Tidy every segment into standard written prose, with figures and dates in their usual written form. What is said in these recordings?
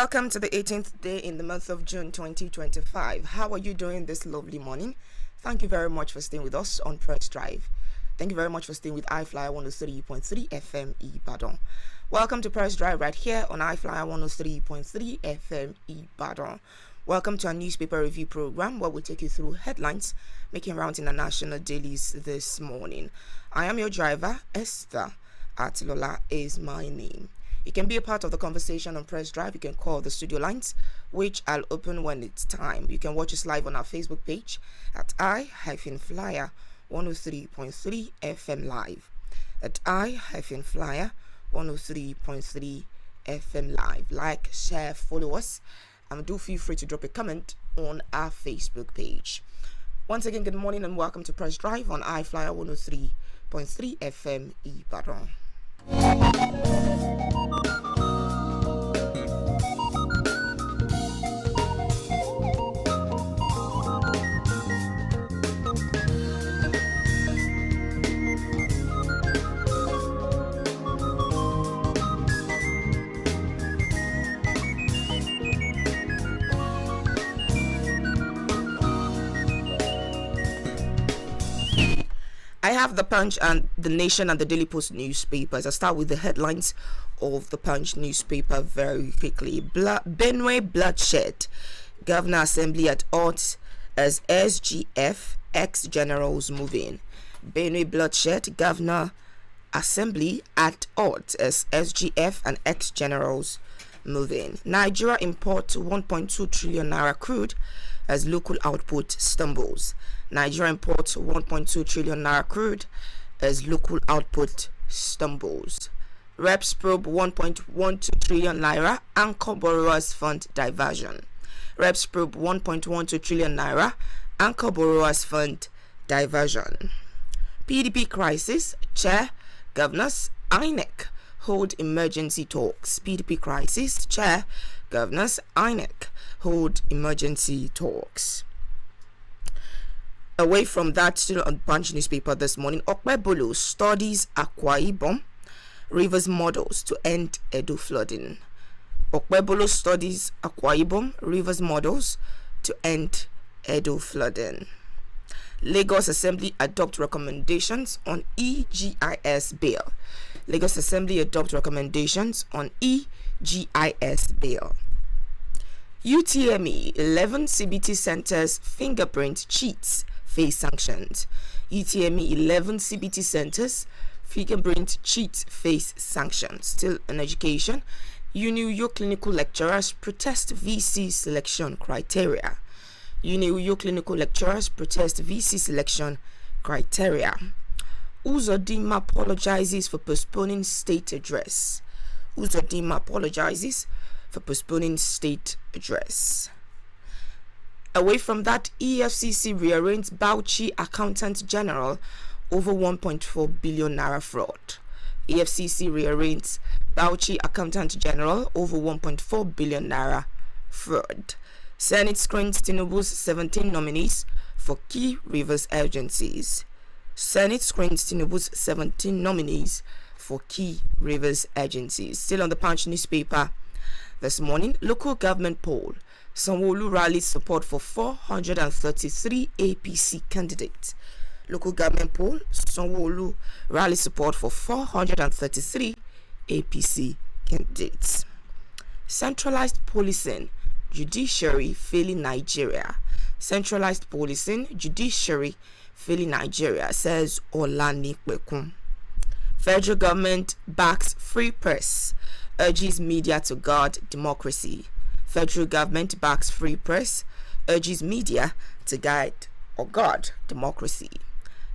Welcome to the 18th day in the month of June 2025. How are you doing this lovely morning? Thank you very much for staying with us on Press Drive. Thank you very much for staying with I-FLIER 103.3 FM IBADAN. Welcome to Press Drive right here on I-FLIER 103.3 FM IBADAN. Welcome to our newspaper review program where we take you through headlines making rounds in the national dailies this morning. I am your driver, ESTHER. ATILOLA is my name. You can be a part of the conversation on Press Drive. You can call the studio lines, which I'll open when it's time. You can watch us live on our Facebook page at I-FLIER 103.3 FM Live. At I-FLIER 103.3 FM Live. Like, share, follow us, and do feel free to drop a comment on our Facebook page. Once again, good morning and welcome to Press Drive on I-FLIER 103.3 FM IBADAN. I have the Punch and the Nation and the Daily Post newspapers. I'll start with the headlines of the Punch newspaper very quickly. Benue bloodshed. Governor Assembly at odds as SGF ex-generals move in. Benue bloodshed. Governor Assembly at odds as SGF and ex-generals move in. Nigeria imports 1.2 trillion naira crude as local output stumbles. Nigeria imports 1.2 trillion naira crude as local output stumbles. Reps probe 1.12 trillion naira anchor borrowers fund diversion. Reps probe 1.12 trillion naira anchor borrowers fund diversion. PDP crisis. Chair governors INEC hold emergency talks. PDP crisis. Chair governors INEC hold emergency talks. Away from that, still on Punch newspaper this morning, Okpebolo studies Akwa Ibom rivers models to end Edo flooding. Okpebolo studies Akwa Ibom rivers models to end Edo flooding. Lagos Assembly adopt recommendations on EGIS bill. Lagos Assembly adopt recommendations on EGIS bill. UTME 11 CBT centers fingerprint cheats face sanctions. UTME 11 CBT centers fingerprint cheats face sanctions. Still in education, UNIUYO clinical lecturers protest VC selection criteria. UNIUYO clinical lecturers protest VC selection criteria. Uzodinma apologizes for postponing state address. Uzodinma apologizes for postponing state address. Away from that, EFCC rearranges Bauchi Accountant General over 1.4 billion naira fraud. EFCC rearranges Bauchi Accountant General over 1.4 billion naira fraud. Senate screens Tinubu's 17 nominees for key Rivers agencies. Senate screens Tinubu's 17 nominees for key Rivers agencies. Still on the Punch newspaper this morning, local government poll. Sanwo-Olu rallies support for 433 APC candidates. Local government poll. Sanwo-Olu rallies support for 433 APC candidates. Centralized policing, judiciary failing Nigeria. Centralized policing, judiciary failing Nigeria, says Olani Kwekun. Federal government backs free press, urges media to guard democracy. Federal government backs free press, urges media to guard democracy.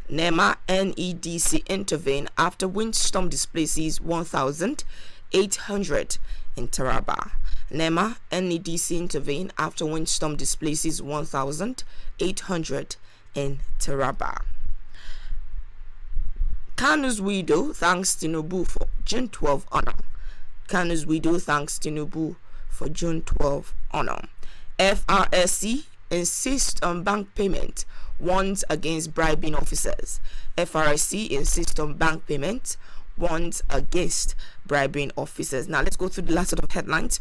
NEMA NEDC intervene after windstorm displaces 1,800 in Taraba. NEMA NEDC intervene after windstorm displaces 1,800 in Taraba. Kanu's widow thanks Tinubu for June 12 honor. Kanu's widow thanks Tinubu for June 12 honor. FRSC insists on bank payment, warns against bribing officers. FRSC insists on bank payment, warns against bribing officers. Now let's go through the last set of headlines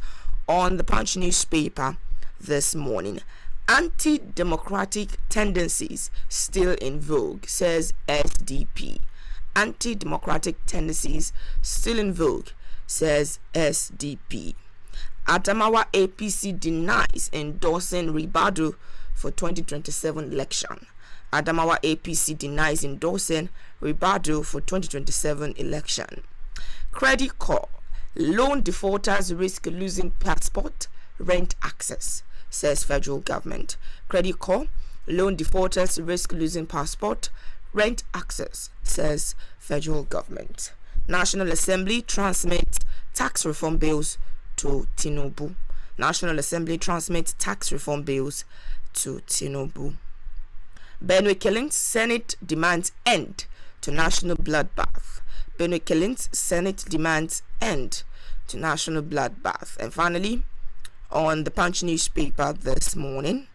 On the Punch newspaper this morning, anti-democratic tendencies still in vogue, says SDP. Anti-democratic tendencies still in vogue, says SDP. Adamawa APC denies endorsing Ribadu for 2027 election. Adamawa APC denies endorsing Ribadu for 2027 election. Credit call. Loan defaulters risk losing passport, rent access, says federal government. Credit call. Loan defaulters risk losing passport, rent access, says federal government. National Assembly transmits tax reform bills to Tinubu. National Assembly transmits tax reform bills to Tinubu. Benue killings, Senate demands end to national bloodbath. Benue killings, Senate demands end to national bloodbath. And finally, on the Punch newspaper this morning,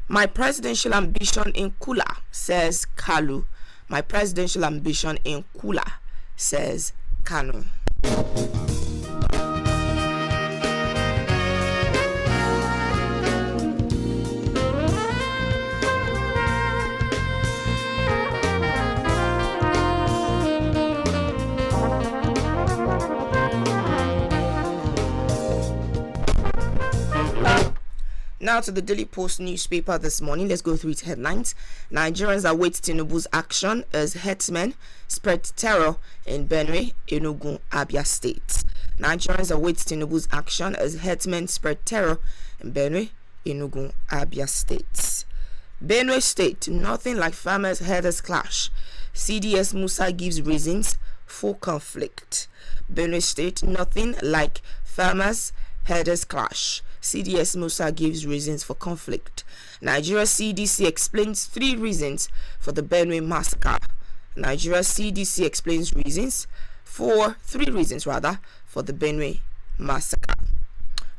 my presidential ambition in Kula, says Kalu. My presidential ambition in Kula, says Kanu. Now to the Daily Post newspaper this morning. Let's go through its headlines. Nigerians await Tinubu's action as herdsmen spread terror in Benue, Enugu, Abia states. Nigerians await Tinubu's action as herdsmen spread terror in Benue, Enugu, Abia states. Benue State, nothing like farmers' herders clash. CDS Musa gives reasons for conflict. Benue State, nothing like farmers' herders clash. CDS Musa gives reasons for conflict. Nigeria CDC explains 3 reasons for the Benue massacre. Nigeria CDC explains reasons for 3 reasons for the Benue massacre.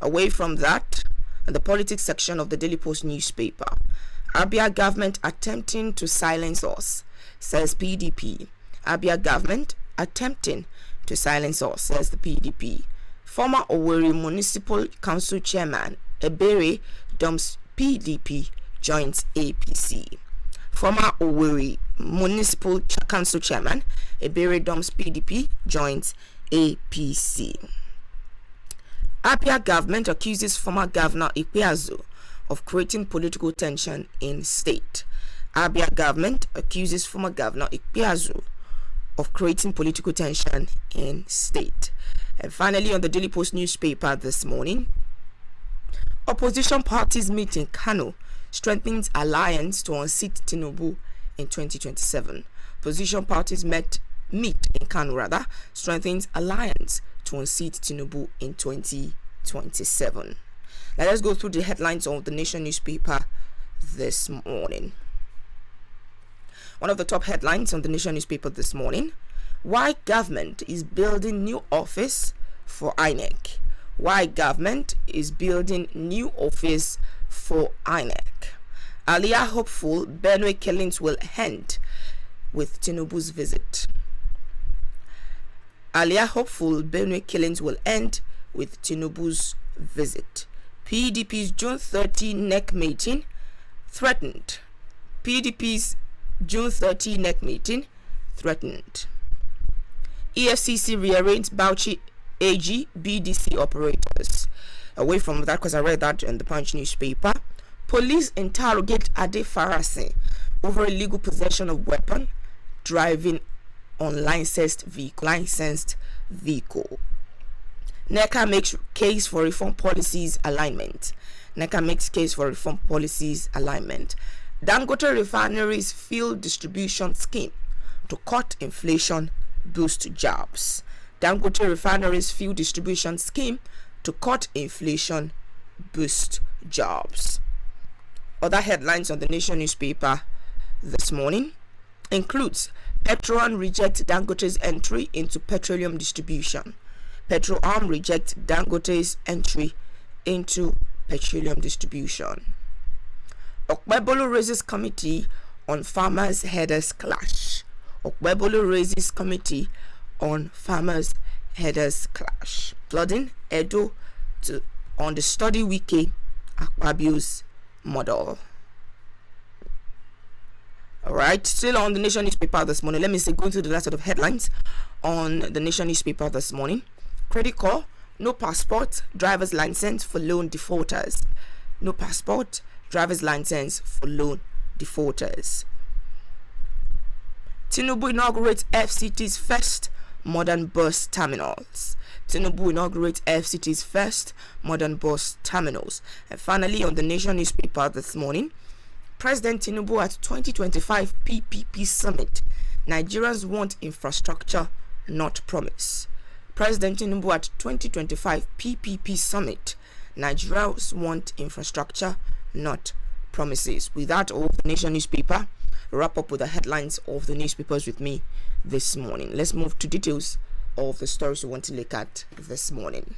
Away from that, in the politics section of the Daily Post newspaper, Abia government attempting to silence us, says PDP. Abia government attempting to silence us, says the PDP. Former Owerri Municipal Council Chairman Ebere dumps PDP, joins APC. Former Owerri Municipal Council Chairman Ebere dumps PDP, joins APC. Abia government accuses former Governor Ikpeazu of creating political tension in state. Abia government accuses former Governor Ikpeazu of creating political tension in state. And finally, on the Daily Post newspaper this morning, opposition parties meet in Kano, strengthens alliance to unseat Tinubu in 2027. Opposition parties meet in Kano, strengthens alliance to unseat Tinubu in 2027. Now let's go through the headlines of the Nation newspaper this morning. One of the top headlines on the Nation newspaper this morning: why government is building new office for INEC. Why government is building new office for INEC. Aliyah hopeful Benue killings will end with Tinubu's visit. Aliyah hopeful Benue killings will end with Tinubu's visit. PDP's June 30 NEC meeting threatened. PDP's June 30 NEC meeting threatened. EFCC rearranged Bauchi AG BDC operators. Away from that, because I read that in the Punch newspaper, police interrogate Ade Farasi over illegal possession of weapon, driving on licensed vehicle. NECA makes case for reform policies alignment. NECA makes case for reform policies alignment. Dangote Refinery's fuel distribution scheme to cut inflation, boost jobs. Dangote Refinery's fuel distribution scheme to cut inflation, boost jobs. Other headlines on the Nation newspaper this morning includes Petro-Am rejects Dangote's entry into petroleum distribution. Petro-Am rejects Dangote's entry into petroleum distribution. Okpebolo raises committee on farmers' herders clash. Okpebolo raises committee on farmers' headers clash. Flooding Edo on the study wiki Akpabio's model. Alright, still on the Nation newspaper this morning. Let me say, going through the last set of headlines on the Nation newspaper this morning. Credit call, no passport, driver's license for loan defaulters. No passport, driver's license for loan defaulters. Tinubu inaugurates FCT's first modern bus terminals. Tinubu inaugurates FCT's first modern bus terminals. And finally, on the Nation newspaper this morning, President Tinubu at 2025 PPP Summit. Nigerians want infrastructure, not promise. President Tinubu at 2025 PPP Summit. Nigerians want infrastructure, not promises. With that, all the Nation newspaper, wrap up with the headlines of the newspapers with me this morning. Let's move to details of the stories we want to look at this morning.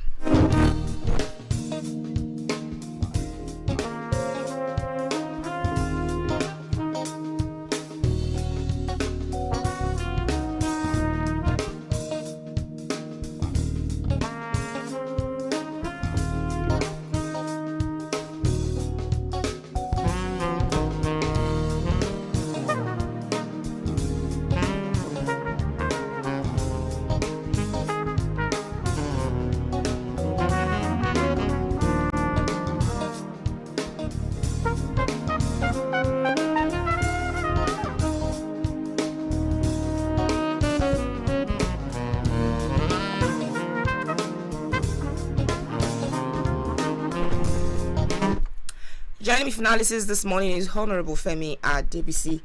Joining me for analysis this morning is Honorable Femi Adebisi.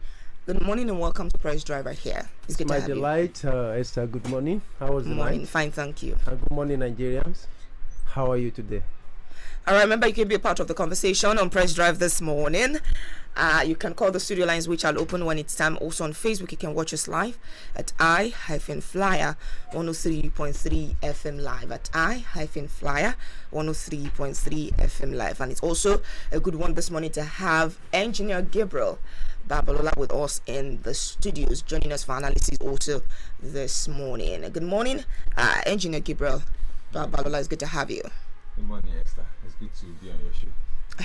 Good morning and welcome to Press Drive right here. It's good to have delight, Esther. Good morning. How was the morning? night? Fine, thank you. Good morning, Nigerians. How are you today? All right, remember you can be a part of the conversation on Press Drive this morning. You can call the studio lines, which I'll open when it's time. Also on Facebook, you can watch us live at I-FLIER 103.3 FM live. At I-FLIER 103.3 FM live. And it's also a good one this morning to have Engineer Gabriel Babalola with us in the studios, joining us for analysis also this morning. Good morning, Engineer Gabriel Babalola. It's good to have you. Good morning, Esther. It's good to be on your show.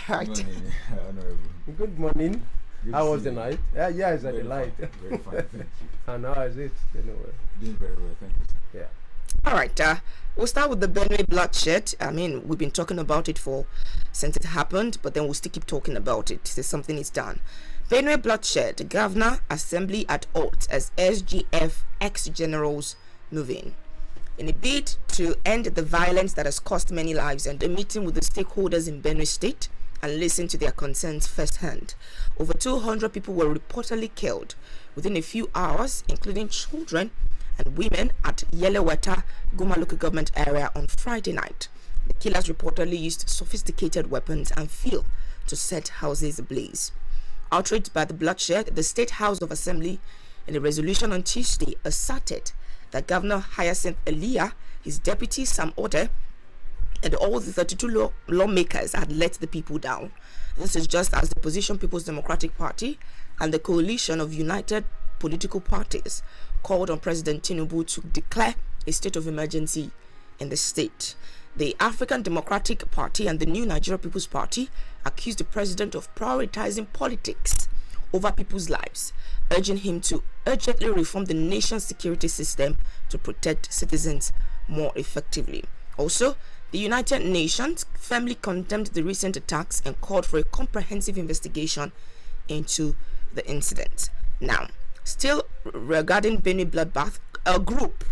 All right. Good morning, Honorable. Good morning. Good How was the you. night? Yeah, it's a Very delight. fine. Very fine, thank you. And how is it? Anyway. Doing very well, thank you, sir. Yeah. All right, we'll start with the Benue bloodshed. I mean, we've been talking about it since it happened, but then we'll still keep talking about it. There's something is done. Benue bloodshed, Governor Assembly at odds as SGF ex-generals move in. In a bid to end the violence that has cost many lives and a meeting with the stakeholders in Benue State and listen to their concerns firsthand, over 200 people were reportedly killed within a few hours, including children and women at Yeleweta, Guma local government area on Friday night. The killers reportedly used sophisticated weapons and fuel to set houses ablaze. Outraged by the bloodshed, the State House of Assembly, in a resolution on Tuesday, asserted that Governor Hyacinth Elia, his deputy Sam Ode, and all the 32 lawmakers had let the people down. This is just as the Opposition People's Democratic Party and the coalition of united political parties called on President Tinubu to declare a state of emergency in the state. The African Democratic Party and the New Nigeria People's Party accused the president of prioritizing politics over people's lives, urging him to urgently reform the nation's security system to protect citizens more effectively. Also, the United Nations firmly condemned the recent attacks and called for a comprehensive investigation into the incident. Now, still regarding Benue bloodbath, a group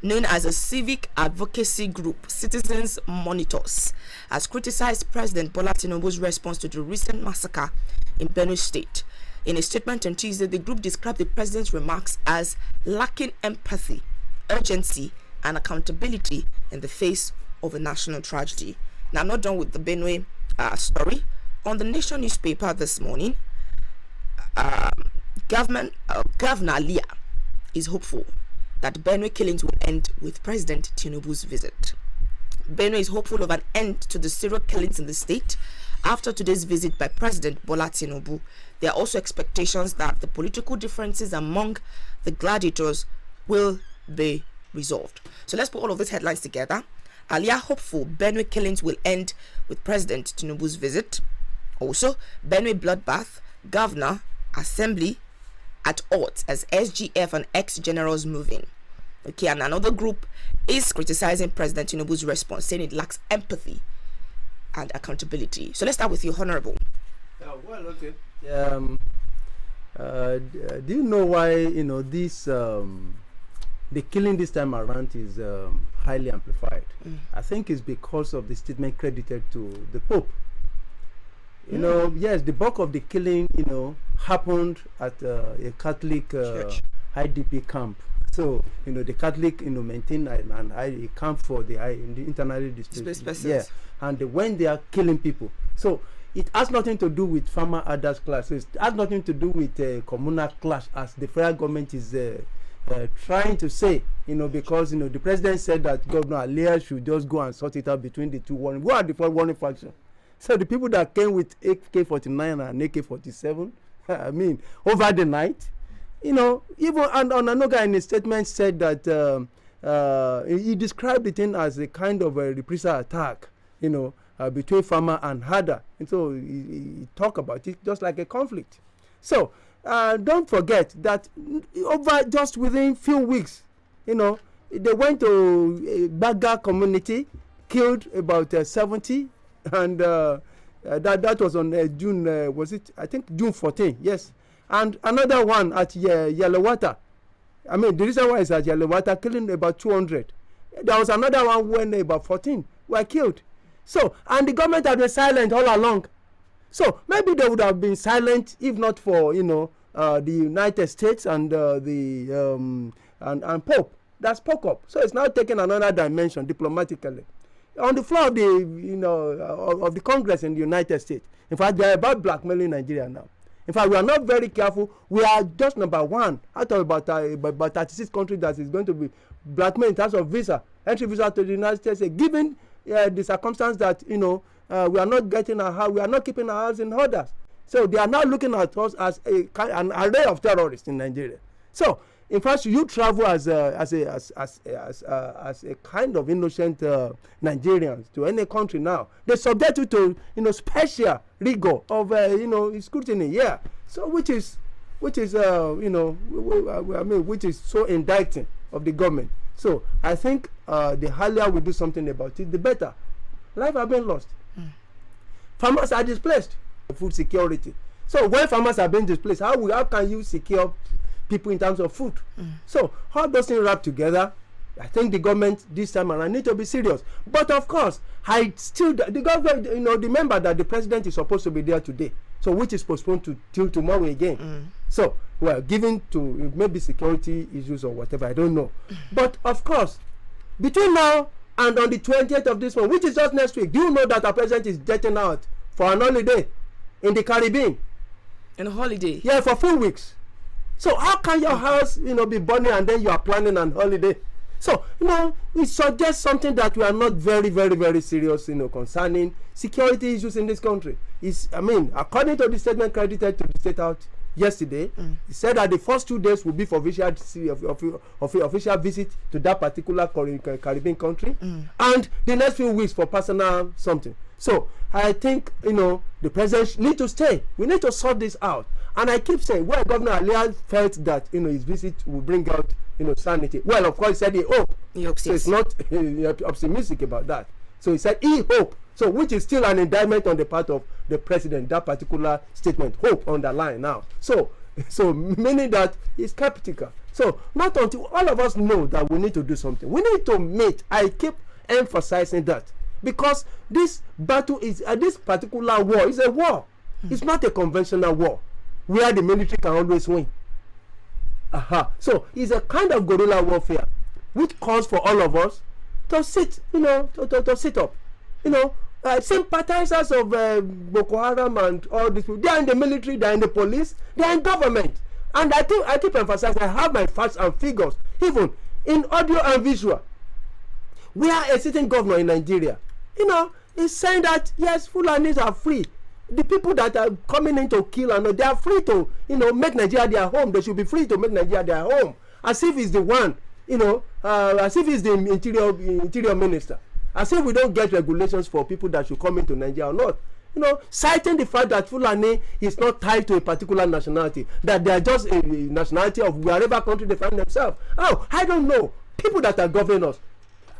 known as a civic advocacy group, Citizens Monitors, has criticized President Bola Tinubu's response to the recent massacre in Benue State. In a statement on Tuesday, the group described the president's remarks as lacking empathy, urgency, and accountability in the face of a national tragedy. Now, I'm not done with the Benue story. On the Nation newspaper this morning, Governor Leah is hopeful that Benue killings will end with President Tinubu's visit. Benue is hopeful of an end to the serial killings in the state after today's visit by President Bola Tinubu. There are also expectations that the political differences among the gladiators will be resolved. So let's put all of these headlines together. Alia hopeful Benue killings will end with President Tinubu's visit. Also, Benue bloodbath, Governor, Assembly at odds as SGF and ex-generals move in. Okay, and another group is criticizing President Tinubu's response, saying it lacks empathy and accountability. So let's start with you, Honorable. Well, okay. Do you know why this the killing this time around is highly amplified? I think it's because of the statement credited to the Pope. Yes, the bulk of the killing happened at a Catholic IDP camp. So the Catholic maintain a camp for the internally displaced persons. Yeah, and when they are killing people, so it has nothing to do with farmer others class. It has nothing to do with communal clash, as the federal government is trying to say. Because the president said that Governor I-FLIER should just go and sort it out between the two warring. Who are the warring faction? So the people that came with AK-49 and AK-47, I mean, over the night, even and Onanuga in his statement said that he described the thing as a kind of a reprisal attack, between farmer and herder. And so he talked about it just like a conflict. So don't forget that over just within few weeks, they went to a Baga community, killed about 70. And that was on June, was it? I think June 14, yes. And another one at Yellowwater. I mean, the reason why is at Yellowwater, killing about 200. There was another one when about 14 were killed. So, and the government had been silent all along. So, maybe they would have been silent if not for, the United States and and Pope that spoke up. So, it's now taking another dimension diplomatically. On the floor of the of the Congress in the United States. In fact, they are about blackmailing Nigeria now. In fact, we are not very careful. We are just number one out of about 36 countries that is going to be blackmailed in terms of visa, entry visa to the United States, given the circumstance that we are not getting we are not keeping our house in order. So they are now looking at us as an array of terrorists in Nigeria. So in fact, you travel as a kind of innocent Nigerians to any country now, they subject you to special rigor of scrutiny. Yeah. So which is which is so indicting of the government. So I think the earlier we do something about it, the better. Life have been lost. Farmers are displaced. Food security. So when farmers are being displaced, how can you secure people in terms of food? So all those things wrapped together, I think the government this time around need to be serious. But of course, the government, remember that the president is supposed to be there today, so which is postponed till tomorrow again. So given to maybe security issues or whatever, I don't know. But of course, between now and on the 20th of this month, which is just next week, do you know that our president is jetting out for an holiday in the Caribbean? In a holiday? Yeah, for 4 weeks. So how can your house, be burning and then you are planning an holiday? So, it suggests something that we are not very, very, very serious, concerning security issues in this country. According to the statement credited to the State House yesterday, it said that the first 2 days will be for official visit to that particular Caribbean country, and the next few weeks for personal something. So I think the president need to stay. We need to sort this out. And I keep saying, well, Governor I-FLIER felt that his visit will bring out sanity. Well, of course, he said he hoped. So it's not optimistic about that. So he said he hoped. So which is still an indictment on the part of the president. That particular statement, hope underlined now. So meaning that he's skeptical. So not until all of us know that we need to do something. We need to meet. I keep emphasizing that. Because this battle is this particular war is a war. It's not a conventional war where the military can always win. So it's a kind of guerrilla warfare which calls for all of us to sit, to sit up. Sympathizers of Boko Haram and all these people, they are in the military, they are in the police, they are in government. And I keep emphasizing, I have my facts and figures, even in audio and visual. We are a sitting governor in Nigeria. Is saying that yes, Fulanis are free. The people that are coming in to kill they are free to make Nigeria their home. They should be free to make Nigeria their home, as if it's the one as if he's the interior minister, as if we don't get regulations for people that should come into Nigeria or not. You know, citing the fact that Fulani is not tied to a particular nationality, that they are just a nationality of wherever country they find themselves. Oh, I don't know. People that are governing us,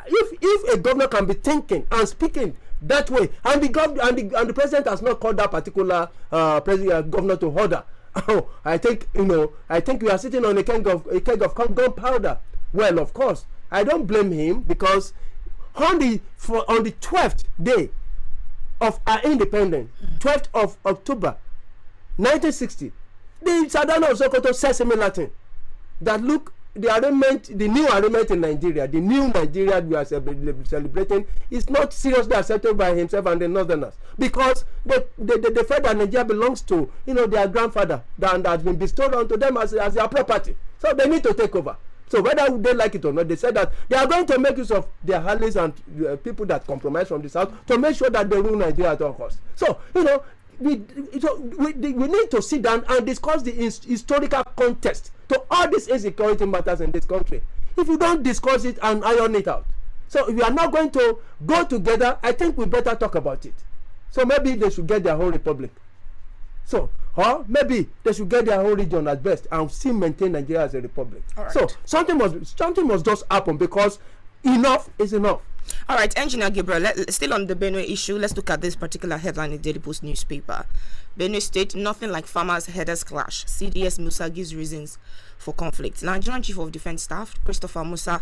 if a governor can be thinking and speaking that way, and the president has not called that particular governor to order, oh, I think we are sitting on a keg of gunpowder. Well, of course, I don't blame him, because on the 12th day of our independence, 12th of October 1960, the Sadana of Sokoto said similar thing, that look, the new arrangement in Nigeria, the new Nigeria we are celebrating, is not seriously accepted by himself and the Northerners, because they felt that Nigeria belongs to their grandfather that has been bestowed onto them as their property, so they need to take over. So whether they like it or not, they said that they are going to make use of their allies and people that compromise from the south to make sure that they rule Nigeria at all costs. So we need to sit down and discuss the historical context to all these insecurity matters in this country. If you don't discuss it and iron it out, so if we are not going to go together, I think we better talk about it. So maybe they should get their whole republic. So, or maybe they should get their whole region at best and still maintain Nigeria as a republic. Right. So something must just happen, because enough is enough. All right, Engineer Gabriel, still on the Benue issue, let's look at this particular headline in Daily Post newspaper. Benue State, nothing like farmers' headers clash. CDS Musa gives reasons for conflict. Nigerian Chief of Defense Staff, Christopher Musa,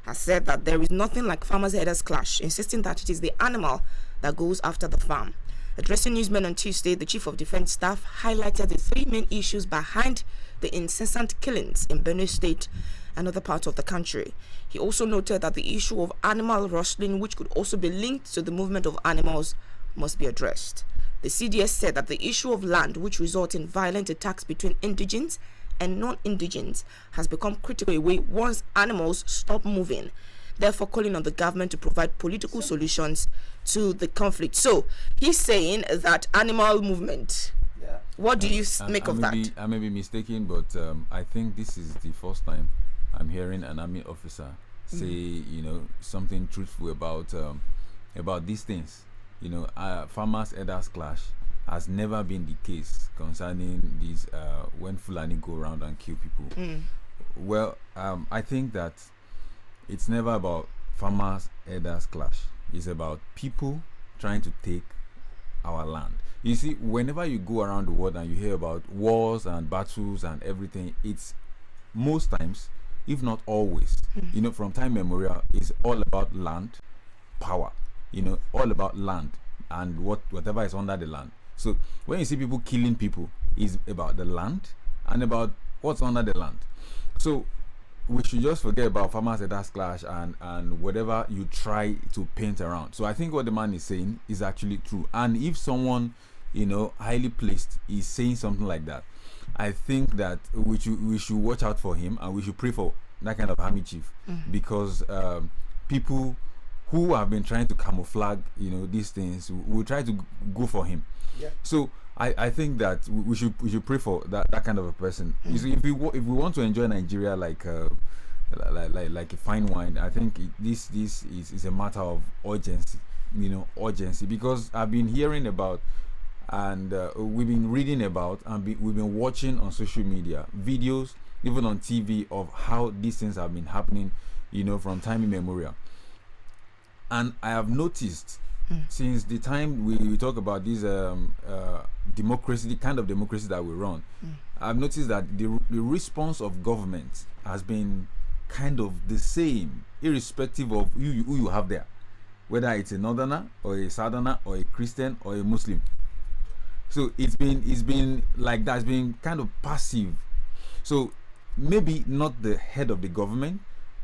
has said that there is nothing like farmers' headers clash, insisting that it is the animal that goes after the farm. Addressing newsmen on Tuesday, the Chief of Defense Staff highlighted the three main issues behind the incessant killings in Benue State and other parts of the country. He also noted that the issue of animal rustling, which could also be linked to the movement of animals, must be addressed. The CDS said that the issue of land, which results in violent attacks between indigenes and non-indigenes, has become critical away once animals stop moving, therefore calling on the government to provide political solutions to the conflict. So he's saying that animal movement. Yeah. What do you make of that? I may be mistaken, but I think this is the first time I'm hearing an army officer say, something truthful about these things. Farmers' herders clash has never been the case concerning these when Fulani go around and kill people. Well, I think that it's never about farmers' herders clash. It's about people trying to take our land. You see, whenever you go around the world and you hear about wars and battles and everything, it's most times, if not always, from time immemorial, it's all about land, power, all about land and whatever is under the land. So when you see people killing people, it's about the land and about what's under the land. So we should just forget about farmers' herders clash and whatever you try to paint around. So I think what the man is saying is actually true. And if someone, highly placed is saying something like that, I think that we should watch out for him, and we should pray for that kind of army chief, because people who have been trying to camouflage, these things, will try to go for him. Yeah. So I think that we should pray for that kind of a person. You see, if we want to enjoy Nigeria like a fine wine, I think this is a matter of urgency. Urgency, because I've been hearing about, and we've been reading about, and we've been watching on social media videos, even on TV, of how these things have been happening, from time immemorial. And I have noticed since the time we talk about this democracy, the kind of democracy that we run, I've noticed that the response of government has been kind of the same, irrespective of who you have there, whether it's a northerner or a southerner or a Christian or a Muslim. So it's been like that. It's been kind of passive. So maybe not the head of the government,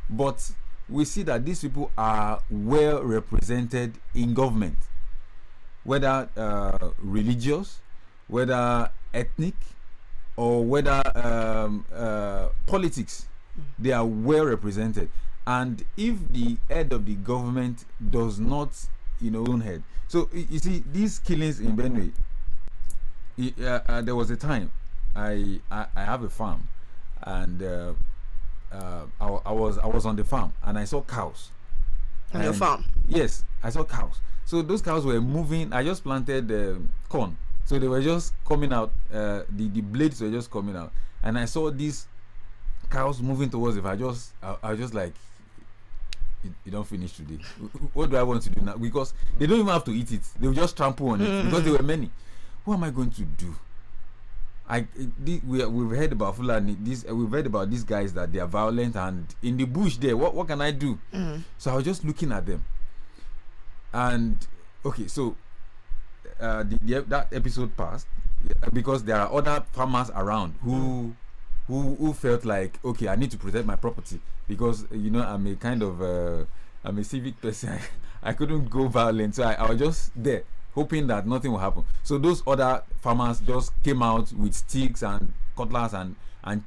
but we see that these people are well represented in government, whether religious, whether ethnic, or whether politics. They are well represented. And if the head of the government does not, own head. So you see, these killings in Benue, there was a time I have a farm, and I was on the farm and I saw cows. On your farm? Yes, I saw cows. So those cows were moving. I just planted corn, so they were just coming out. The blades were just coming out, and I saw these cows moving towards it. I was just like, you don't finish today. What do I want to do now? Because they don't even have to eat it. They will just trample on it because there were many. What am I going to do? We've heard about Fulani. We've heard about these guys that they are violent and in the bush there. What can I do? So I was just looking at them. And okay, so that episode passed because there are other farmers around who felt like, okay, I need to protect my property because I'm a kind of I'm a civic person. I couldn't go violent, so I was just there hoping that nothing will happen. So those other farmers just came out with sticks and cutlass and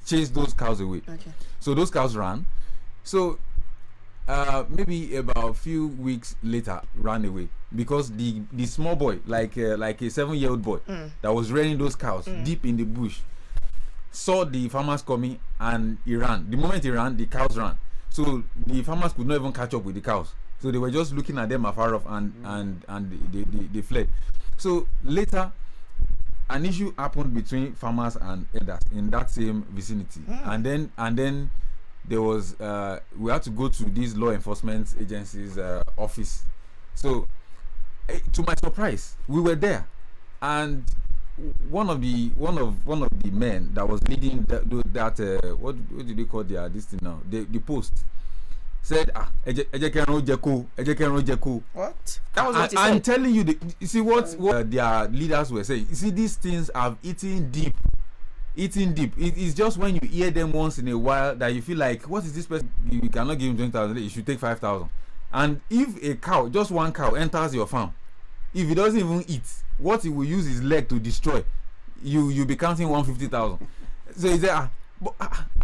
chased those cows away. Okay. So those cows ran. So maybe about a few weeks later ran away because the small boy, like a 7-year-old boy that was rearing those cows deep in the bush, saw the farmers coming and he ran. The moment he ran, the cows ran. So the farmers could not even catch up with the cows. So they were just looking at them afar off and they fled. So later, an issue happened between farmers and elders in that same vicinity, and then there was we had to go to these law enforcement agencies office. So to my surprise, we were there, and one of the men that was leading that what do they call this thing now, the post, said What? That was what he said. I'm telling you, you see what their leaders were saying. You see, these things have eaten deep. It's just when you hear them once in a while that you feel like, what is this person? You cannot give him 20,000, you should take 5,000. And if a cow, just one cow, enters your farm, if he doesn't even eat, what he will use his leg to destroy, you'll be counting 150,000. So he said,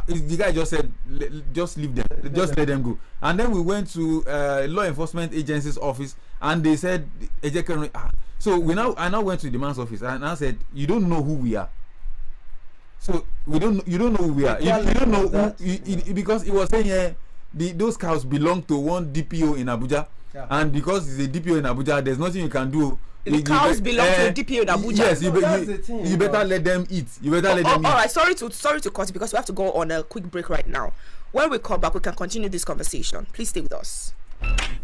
the guy just said, just leave them, just let them go. And then we went to law enforcement agency's office, and they said, so I now went to the man's office, and I said, you don't know who we are. So you don't know who we are. You don't know who, because he was saying those cows belong to one DPO in Abuja, and because it's a DPO in Abuja, there's nothing you can do. The cows belong to a DPO in Abuja. Yes, you better let them eat. You better let them eat. All right, sorry to cut it because we have to go on a quick break right now. When we come back, we can continue this conversation. Please stay with us.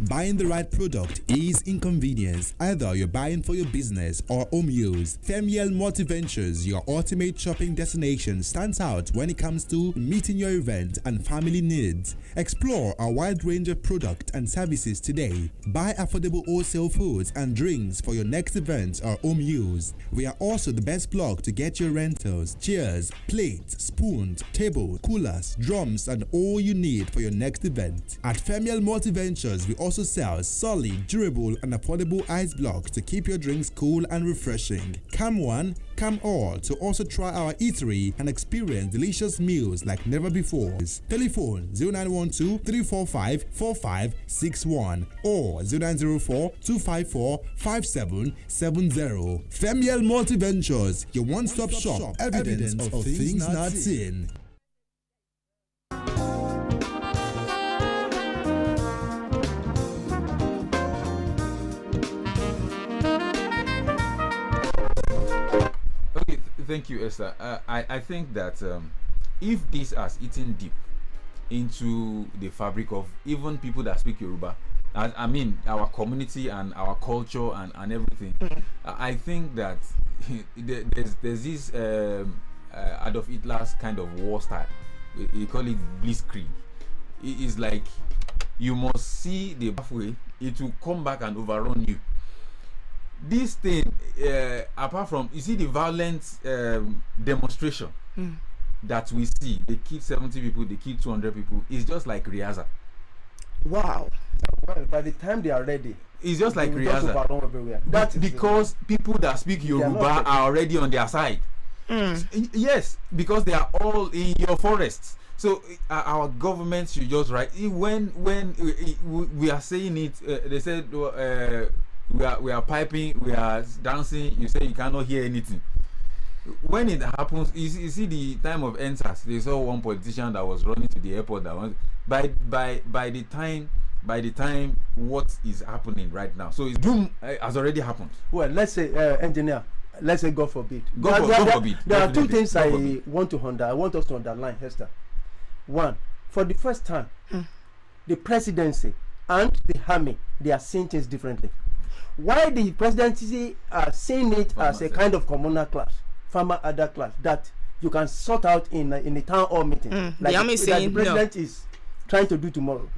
Buying the right product is inconvenience. Either you're buying for your business or home use. Femiel Multiventures, your ultimate shopping destination, stands out when it comes to meeting your event and family needs. Explore our wide range of products and services today. Buy affordable wholesale foods and drinks for your next event or home use. We are also the best blog to get your rentals, chairs, plates, spoons, table, coolers, drums, and all you need for your next event. At Femiel Multiventures, we also sell solid, durable, and affordable ice blocks to keep your drinks cool and refreshing. Come one, come all to also try our eatery and experience delicious meals like never before. Telephone 0912-345-4561 or 0904-254-5770. Femiel Multiventures, your one-stop shop, evidence of things not seen. Thank you, Esther. I think that if this has eaten deep into the fabric of even people that speak Yoruba, I mean our community and our culture and everything, I think that there's this Adolf Hitler's kind of war style. You call it blitzkrieg. It is like you must see the halfway, it will come back and overrun you. This thing, apart from, you see the violent demonstration that we see, they kill 70 people, they kill 200 people, it's just like Riaza. Wow. Well, by the time they are ready, it's just like Riaza. That's because people that speak Yoruba are already on their side. Yes, because they are all in your forests. So our government should just write. When we are saying it, they said we are piping, we are dancing. You say you cannot hear anything. when it happens, you see the time of NSAS, they saw one politician that was running to the airport that was by the time what is happening right now, so it's doom has already happened. Well, let's say engineer, let's say God forbid. God forbid. There are two things I want us to underline, Hester. One, for the first time, the presidency and the army, they are seeing things differently. Why the presidency are seeing it as a kind of communal class, farmer other class that you can sort out in a town hall meeting, like the army saying the president is trying to do tomorrow.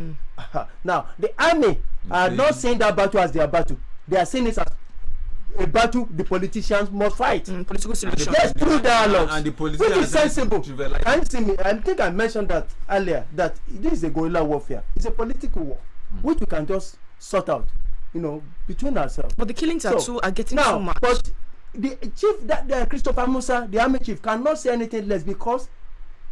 Now the army are not saying that battle as their battle. They are saying it as a battle the politicians must fight. Political solution. Yes, through dialogue, and the which is sensible. Can you see me? I think I mentioned that earlier, that this is a guerrilla warfare. It's a political war, which we can just sort out, between ourselves. But the killings are getting too much. But the chief, that Christopher Musa, the army chief, cannot say anything less, because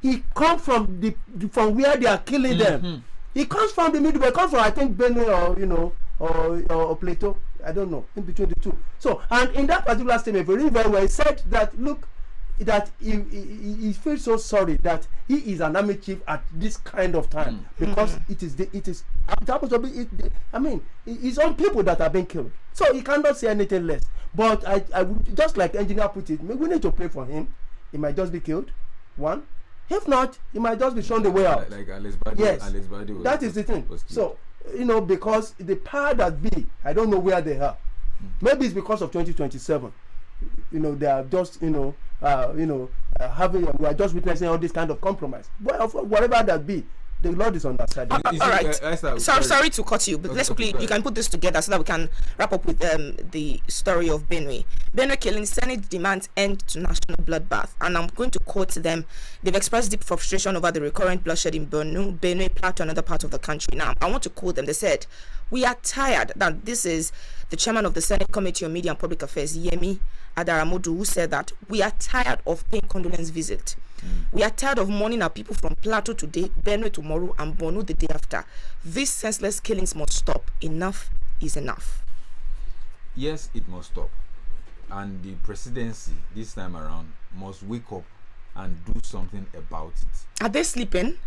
he comes from from where they are killing them. He comes from the middle. He comes from, I think, Benue or Plateau. I don't know, in between the two. So, and in that particular statement, very well, he said that, look, that he feels so sorry that he is an army chief at this kind of time, because it is supposed to be. I mean, his own people that are being killed, so he cannot say anything less. But I would, just like engineer put it, we need to pray for him. He might just be killed. One, if not, he might just be shown the way out. Like Alex Badi. Yes, Alex Badi that is the thing. So, because the power that be, I don't know where they are. Maybe it's because of 2027. They are just having. We are just witnessing all this kind of compromise. Well, whatever that be, the Lord is on that side. All right. Sorry to cut you, but let's quickly, you can put this together so that we can wrap up with the story of Benue. Benue killing, Senate demands end to national bloodbath. And I'm going to quote them. They've expressed deep frustration over the recurrent bloodshed in Benue, Plateau, and other part of the country. Now, I want to quote them. They said, "We are tired." Now, this is the chairman of the Senate Committee on Media and Public Affairs, Yemi Adaramodu, who said that we are tired of paying condolence visit. We are tired of mourning our people from Plateau today, Benue tomorrow, and Borno the day after. These senseless killings must stop. Enough is enough. Yes, it must stop. And the presidency this time around must wake up and do something about it. Are they sleeping?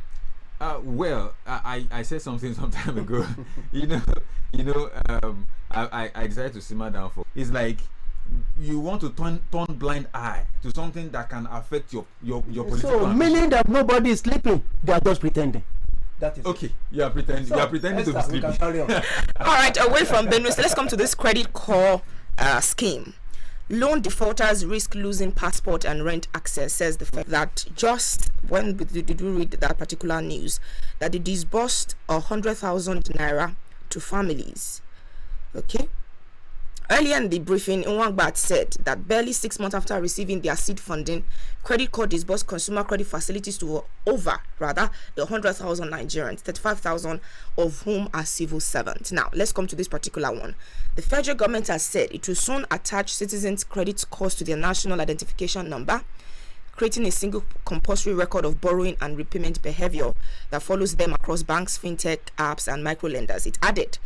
Well, I said something some time ago. I decided to simmer down for. It's like you want to turn blind eye to something that can affect your political. So meaning that nobody is sleeping, they are just pretending. That is okay. You are pretending. You are pretending to be sleeping. All right. Away from Benue, let's come to this credit call scheme. Loan defaulters risk losing passport and rent access, says the fact that just when did we read that particular news that they disbursed 100,000 naira to families. Okay. Earlier in the briefing, Nwangbat said that barely 6 months after receiving their seed funding, credit card disbursed consumer credit facilities to the 100,000 Nigerians, 35,000 of whom are civil servants. Now, let's come to this particular one. The federal government has said it will soon attach citizens' credit scores to their national identification number, creating a single compulsory record of borrowing and repayment behavior that follows them across banks, fintech apps, and microlenders. It added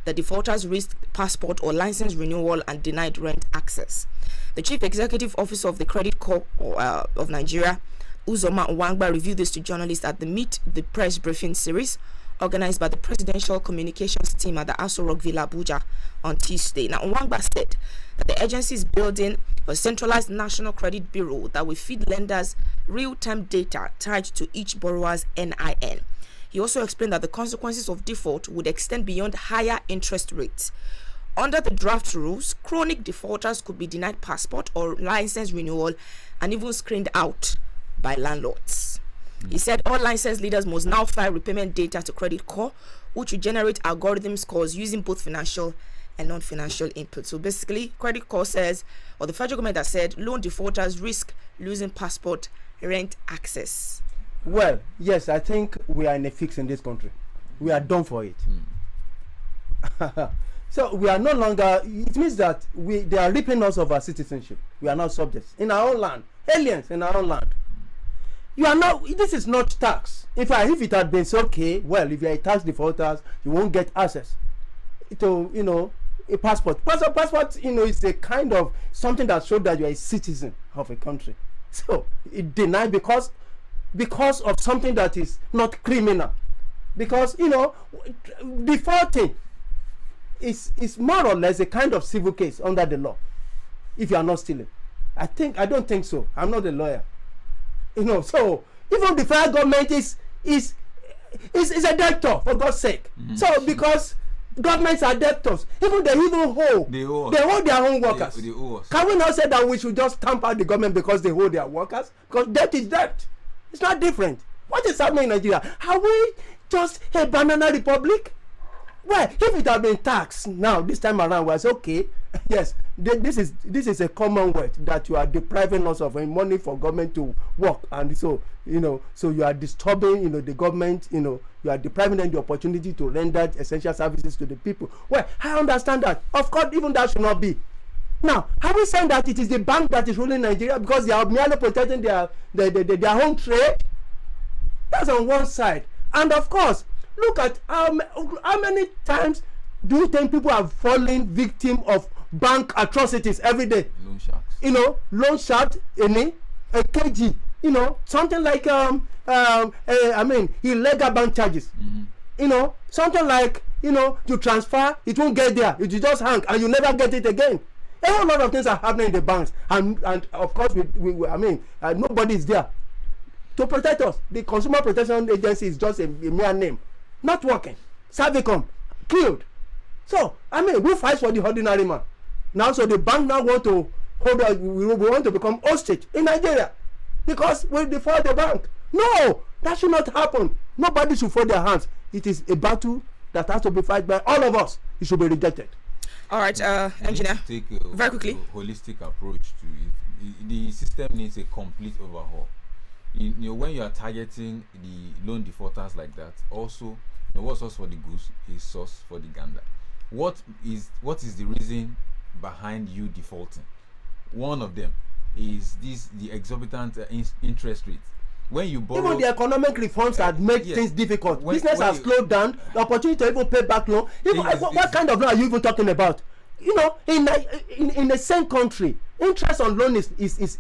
the defaulters risk passport or license renewal and denied rent access. The chief executive officer of the Credit Corp of Nigeria, Uzoma Nwangba, reviewed this to journalists at the Meet the Press briefing series organized by the Presidential Communications Team at the Aso Rock Villa, Abuja on Tuesday. Now, Nwangba said that the agency is building a centralized national credit bureau that will feed lenders real-time data tied to each borrower's NIN. He also explained that the consequences of default would extend beyond higher interest rates. Under the draft rules, chronic defaulters could be denied passport or license renewal and even screened out by landlords. He said all license leaders must now file repayment data to Credit Corp, which will generate algorithm scores using both financial and non-financial input. So basically, Credit Corp says, or the federal government has said, loan defaulters risk losing passport, rent access. Well, yes, I think we are in a fix in this country. We are done for it. So we are no longer. It means that they are ripping us of our citizenship. We are now subjects in our own land, aliens in our own land. You are not. This is not tax. If it had been so, okay, well, if you are a tax defaulters, you won't get access to a passport. Passport, is a kind of something that shows that you are a citizen of a country. So it denied because of something that is not criminal. Because defaulting is more or less a kind of civil case under the law. If you are not stealing, I don't think so. I'm not a lawyer. So even the federal government is a debtor, for God's sake. So because governments are debtors, even they hold their own workers. They can we not say that we should just stamp out the government because they hold their workers? Because debt is debt. It's not different. What is happening in Nigeria? Are we just a banana republic? Well, if it had been taxed now this time around, was okay. Yes, this is a commonwealth that you are depriving us of money for government to work, and so so you are disturbing the government. You are depriving them the opportunity to render essential services to the people. Well, I understand that. Of course, even that should not be. Now, are we saying that it is the bank that is ruling Nigeria because they are merely protecting their own trade? That's on one side. And of course, look at how many times do you think people are falling victim of bank atrocities every day? Loan sharks. Loan sharks, a KG, something like illegal bank charges. Something like you transfer, it won't get there, it will just hang and you never get it again. A whole lot of things are happening in the banks, and of course nobody is there to protect us. The Consumer Protection Agency is just a mere name, not working. Servicom killed. So who fights for the ordinary man now? So the bank now want to we want to become hostage in Nigeria because we default the bank. No, that should not happen. Nobody should fold their hands. It is a battle that has to be fought by all of us. It should be rejected. All right, engineer. Take very quickly. A holistic approach to it. The system needs a complete overhaul. When you are targeting the loan defaulters like that, also, what's sauce for the goose is sauce for the gander. What is the reason behind you defaulting? One of them is the exorbitant interest rate. When you borrow, even the economic reforms that make things difficult. Business has slowed down. The opportunity to even pay back loan. What kind of loan are you even talking about? In the same country, interest on loan is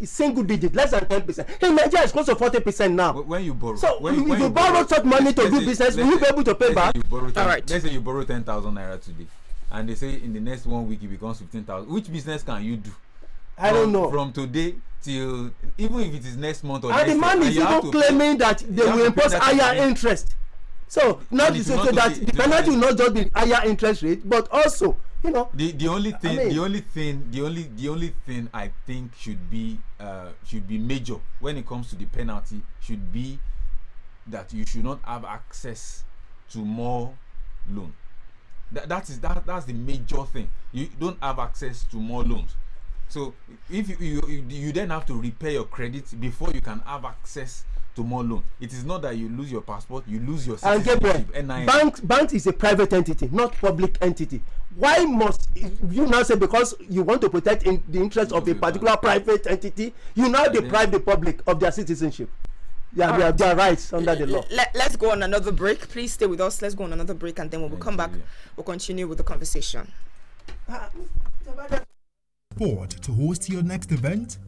single digit, less than 10%. In Nigeria, it's close to 40% now. When you borrow, so if you borrow such money to do business, will you be able to pay back? All right. Let's say you borrow 10,000 naira today, and they say in the next 1 week it becomes 15,000. Which business can you do? I don't know. From today till even if it is next month or and next the man is even claiming that they will impose higher interest. So not to say that the penalty will not just be higher interest rate, but also the only thing I think should be major when it comes to the penalty should be that you should not have access to more loan. That's the major thing. You don't have access to more loans. So if you then have to repair your credit before you can have access to more loan. It is not that you lose your passport, you lose your citizenship. Bank is a private entity, not public entity. Why must you now say because you want to protect the interest of a particular private entity, you now deprive the public of their citizenship? Yeah, their rights under the law. Let's go on another break. Please stay with us. Let's go on another break, and then when we come back, we'll continue with the conversation. Sport to host your next event?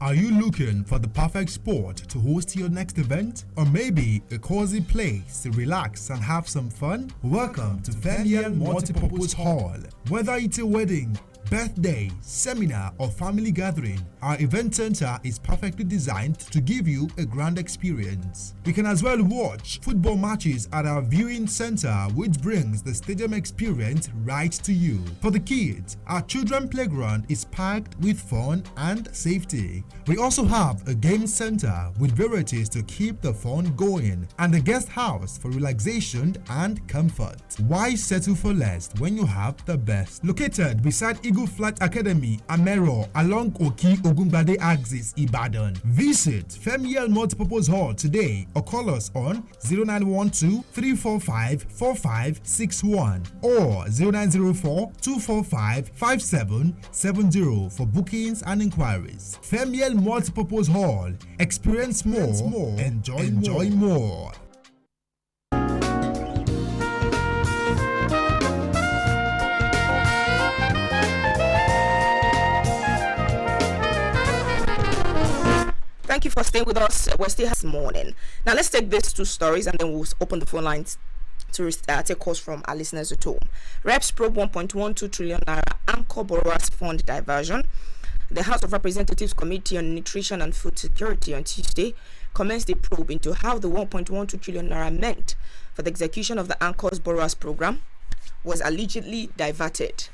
Are you looking for the perfect sport to host your next event? Or maybe a cozy place to relax and have some fun? Welcome to Feniel Multipurpose Hall. Whether it's a wedding, birthday, seminar, or family gathering, our event center is perfectly designed to give you a grand experience. You can as well watch football matches at our viewing center, which brings the stadium experience right to you. For the kids, our children playground is packed with fun and safety. We also have a game center with varieties to keep the fun going, and a guest house for relaxation and comfort. Why settle for less when you have the best? Located beside Eagle Flight Academy, Amero, along Oki Ogunbade axis, Ibadan. Visit Femiel Multipurpose Hall today or call us on 0912 345 4561 or 0904 245 5770 for bookings and inquiries. Femiel Multipurpose Hall. Experience more, enjoy more. Thank you for staying with us. We're still this morning. Now let's take these two stories and then we'll open the phone lines to take calls from our listeners at home. Reps probe 1.12 trillion naira Anchor Borrowers Fund diversion. The House of Representatives Committee on Nutrition and Food Security on Tuesday commenced a probe into how the 1.12 trillion naira meant for the execution of the Anchor's Borrowers Program was allegedly diverted.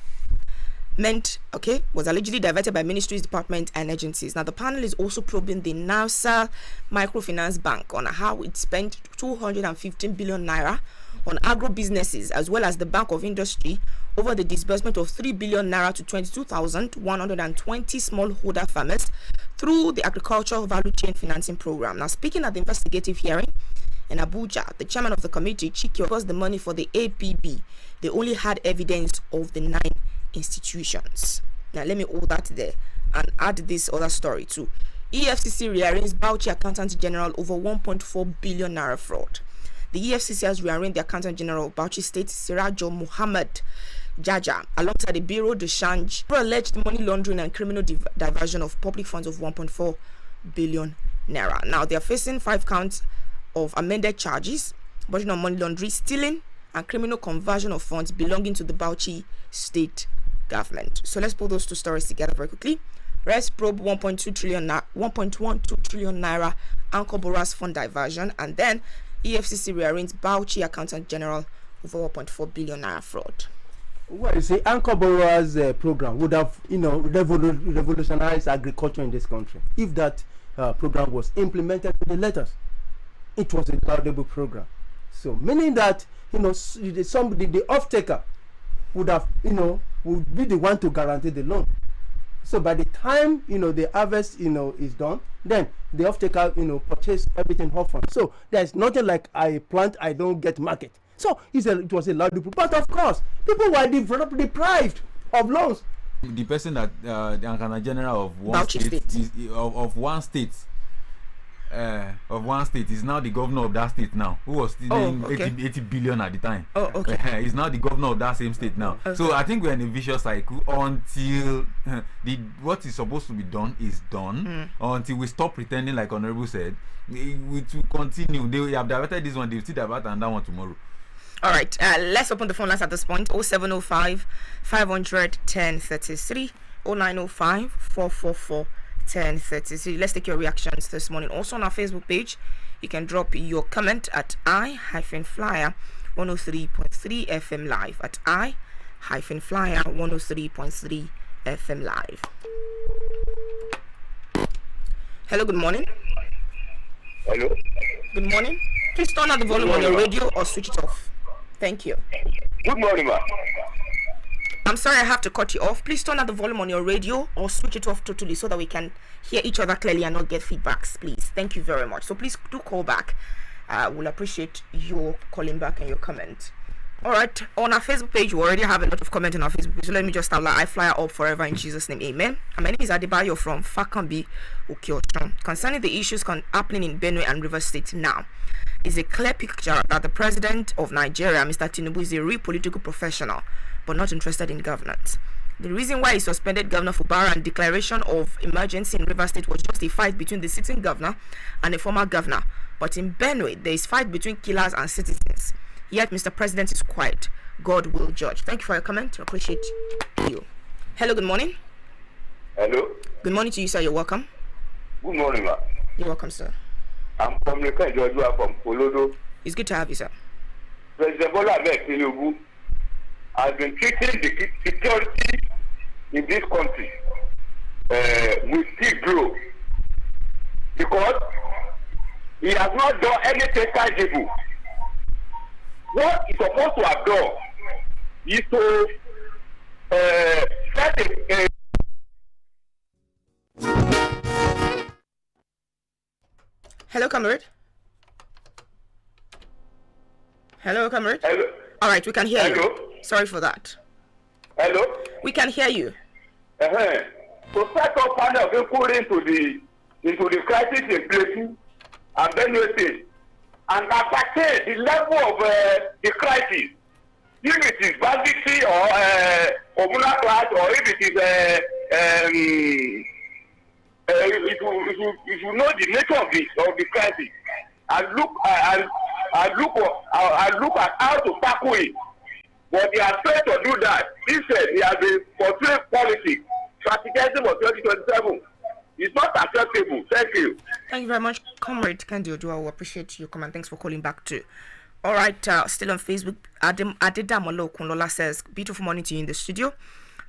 Was allegedly diverted by ministries, departments, and agencies. Now, the panel is also probing the NASA Microfinance Bank on how it spent 215 billion naira on agro businesses, as well as the Bank of Industry over the disbursement of 3 billion naira to 22,120 smallholder farmers through the Agricultural Value Chain Financing Program. Now, speaking at the investigative hearing in Abuja, the chairman of the committee, Chike, was the money for the APB. They only had evidence of the 9 institutions. Now let me hold that there and add this other story too. EFCC rearranges Bauchi Accountant General over 1.4 billion naira fraud. The EFCC has rearranged the Accountant General of Bauchi State, Sirajo Muhammad Jaja, alongside the Bureau de Change for alleged money laundering and criminal diversion of public funds of 1.4 billion naira. Now they are facing 5 counts of amended charges, budgeting on money laundering, stealing, and criminal conversion of funds belonging to the Bauchi State government. So let's pull those two stories together very quickly. Rest probe 1.12 trillion naira Anchor Borrowers Fund diversion, and then EFCC rearranged Bauchi Accountant General over 1.4 billion naira fraud. Well, you see, Anchor Borrowers program would have, revolutionized agriculture in this country if that program was implemented to the letters. It was a laudable program. So, meaning that the off-taker would have, would be the one to guarantee the loan. So by the time the harvest is done, then the off-taker purchase everything upfront. So there's nothing like I plant, I don't get market. So it was a laudable, but of course people were deprived of loans. The person that the Accountant General of one state is now the governor of that state now, who was stealing 80 billion at the time. He's now the governor of that same state now. So I think we're in a vicious cycle until what is supposed to be done is done, until we stop pretending, like Honorable said. We to continue. They have diverted this one, they'll still divert another one tomorrow. All right, let's open the phone lines at this point. 0705 500 1033 0905 444 1033. Let's take your reactions this morning. Also on our Facebook page, you can drop your comment at I-FLIER 103.3 FM live, at I-FLIER 103.3 FM live. Hello, good morning. Hello. Good morning. Please turn on the volume on your radio or switch it off. Thank you. Good morning, ma. I'm sorry I have to cut you off. Please turn on the volume on your radio or switch it off totally so that we can hear each other clearly and not get feedbacks, please. Thank you very much. So please do call back. We'll appreciate your calling back and your comment. All right, on our Facebook page, we already have a lot of comment on our Facebook page. So let me just tell I-FLIER up forever in Jesus' name. Amen. And my name is Adebayo from Fakambi, Okiochon. Concerning the issues happening in Benue and River State now, is a clear picture that the president of Nigeria, Mr. Tinubu, is a real political professional, but not interested in governance. The reason why he suspended Governor Fubara and declaration of emergency in River State was just a fight between the sitting governor and the former governor. But in Benue, there is fight between killers and citizens. Yet Mr. President is quiet. God will judge. Thank you for your comment. I appreciate you. Hello, good morning. Hello. Good morning to you, sir. You're welcome. Good morning, ma. You're welcome, sir. I'm from Joshua from Kolodo. It's good to have you, sir. President Bola Ahmed Tinubu has been treating the security in this country with steel blow, because he has not done anything tangible. What he's supposed to have done is to set a Hello, comrade. Hello, comrade. Hello. All right, we can hear Hello. you. Sorry for that. Hello. We can hear you. To set up panel of inquiry into the crisis in places and Benue State, and ascertain the level of the crisis. If it is banditry or communal class, or if it is if you know the nature of the crisis, and look at how to tackle it. But they are trying to do that. Instead, they have been portraying policy, strategizing for 2027. It's not acceptable. Thank you. Thank you very much, Comrade Kendi Odua. We appreciate your comment. Thanks for calling back too. All right, still on Facebook, Adedamolo Kunlola says, beautiful morning to you in the studio.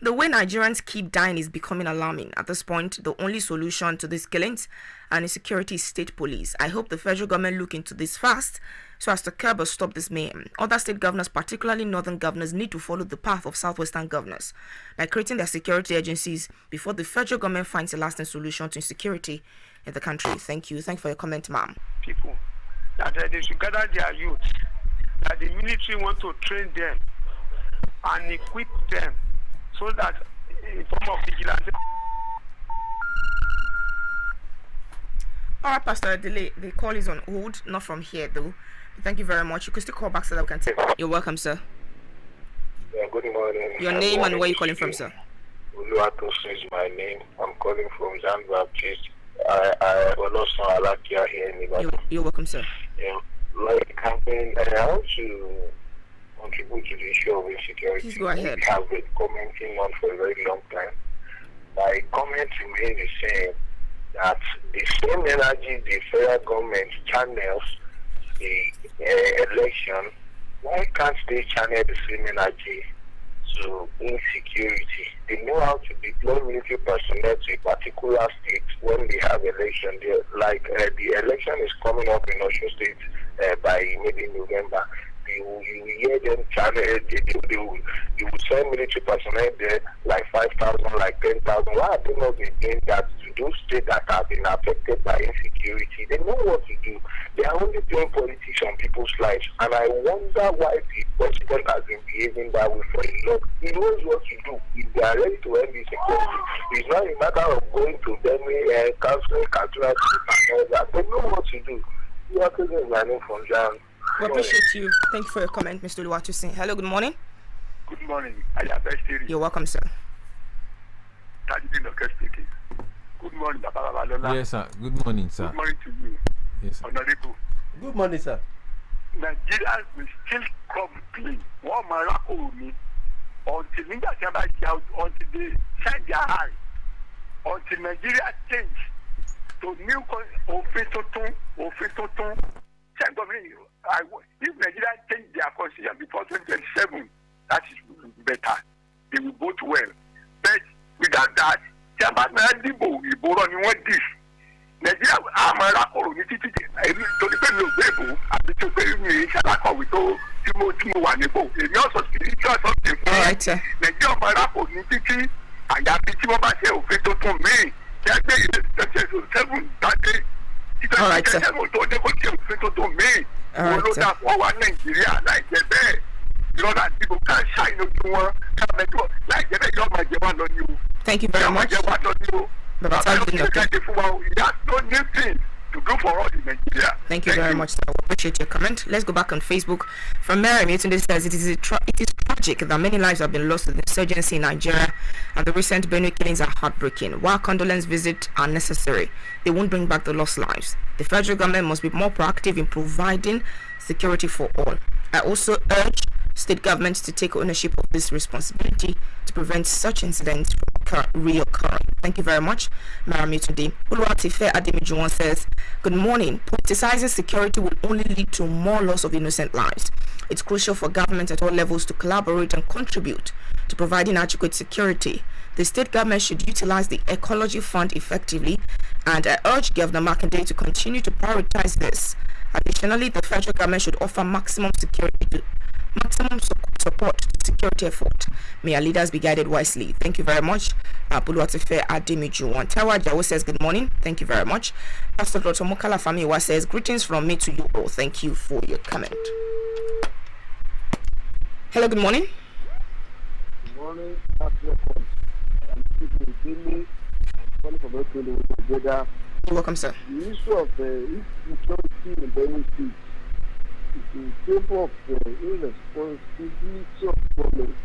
The way Nigerians keep dying is becoming alarming. At this point, the only solution to these killings and insecurity is state police. I hope the federal government look into this fast so as to curb or stop this mayhem. Other state governors, particularly northern governors, need to follow the path of southwestern governors by creating their security agencies before the federal government finds a lasting solution to insecurity in the country. Thank you. Thank you for your comment, ma'am. People that they should gather their youth, that the military want to train them and equip them so that in form of vigilance. All right, Pastor Delay, the call is on hold, not from here though. Thank you very much. You could still call back so that we can take. You're welcome, sir. Yeah, good morning. Your name and where you're calling from, sir? Uluwatosin is my name. I'm calling from Jean Baptist. I also Alakia here in Ibadan. You're welcome, sir. Yeah, like campaign, I want to contribute to the issue of insecurity. Please go ahead. We have been commenting on for a very long time. My comment remains the same, that the same energy the federal government channels the election, why can't they channel the same energy to insecurity? They know how to deploy military personnel to a particular state when they have election. Like the election is coming up in Osun State by maybe November. You hear them channel, you will send military personnel there like 5,000, like 10,000. Why are they not doing that to those states that have been affected by insecurity? They know what to do. They are only playing politics on people's lives. And I wonder why the president has been behaving that way for a long. He knows what to do. If they are ready to end this security, it's not a matter of going to them, council, and all that. They know what to do. You are taking my name from Jan. We appreciate you. Thank you for your comment, Mr. Oluwatosin. Hello, good morning. Good morning. I am Esther. You're welcome, sir. Speaking. Good morning, Baba Balola. Yes, sir. Good morning, sir. Good morning to you. Yes, sir. Honorable. Good morning, sir. Nigeria will still come clean. One miracle me until Nigeria shout until they shine their eye. Until Nigeria change to new Ofetoton. If Nigeria change their constitution before 2027, that is better. They will vote well. But without that, Nigeria Amara ní títí èmi torí pé mi ò gbé ìbò àbí tó pé mi ì ṣàlákọ̀wé tó tí mo wà níbò èmi ọ̀sọ̀ spiritual something fún Nigeria Amara kò ní títí àyàfi tí wọ́n bá ṣe òfin tuntun míì kí á gbé ilé ìtọ́jú seven dáadé títí seven tó dé kó ṣe òfin tuntun míì olódà fún wa Nàìjíríà láì jẹ́ bẹ́ẹ̀ lọ́dà dìbò ká ṣàìnà ojú wọn ká mẹ́tọ́ láì jẹ́ bẹ́ẹ̀ yóò máa jẹ wá lọ ní o. Thank you very much. Thank you very much, sir. We appreciate your comment. Let's go back on Facebook. From Mary Mutunde says it is tragic that many lives have been lost to the insurgency in Nigeria, and the recent Benue killings are heartbreaking. While condolence visits are necessary, they won't bring back the lost lives. The federal government must be more proactive in providing security for all. I also urge state governments to take ownership of this responsibility to prevent such incidents from reoccurring. Thank you very much, Maramutundi. Uluwatife Ademijuwon says, good morning. Politicizing security will only lead to more loss of innocent lives. It's crucial for government at all levels to collaborate and contribute to providing adequate security. The state government should utilize the Ecology Fund effectively, and I urge Governor Makinde to continue to prioritize this. Additionally, the federal government should offer maximum support to security effort. May our leaders be guided wisely. Thank you very much. Buluwatife Ademijuwon. Tawa Jawo says good morning. Thank you very much. Pastor Dr. Mokala Famiwa says greetings from me to you all. Thank you for your comment. Hello, good morning. Good morning. You're welcome, sir. The issue of insecurity in Benue State is in favor of the irresponsibility of government.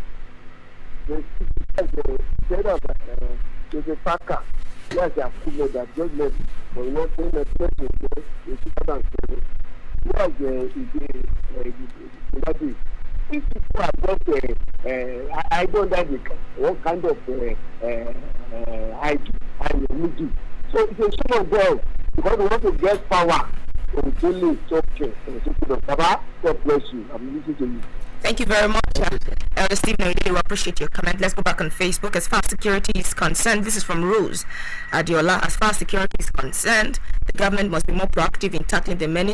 The head of the Paka Yes, they have cool that just left for nothing, in 2020. What the these people are just I don't know what kind of ID. So it's a shame of them because we want to get power. It's only okay. God bless you. I'm listening to you. Thank you very much, Elder Stephen. I really appreciate your comment. Let's go back on Facebook. As far as security is concerned, this is from Rose Adiola. As far as security is concerned, the government must be more proactive in tackling the many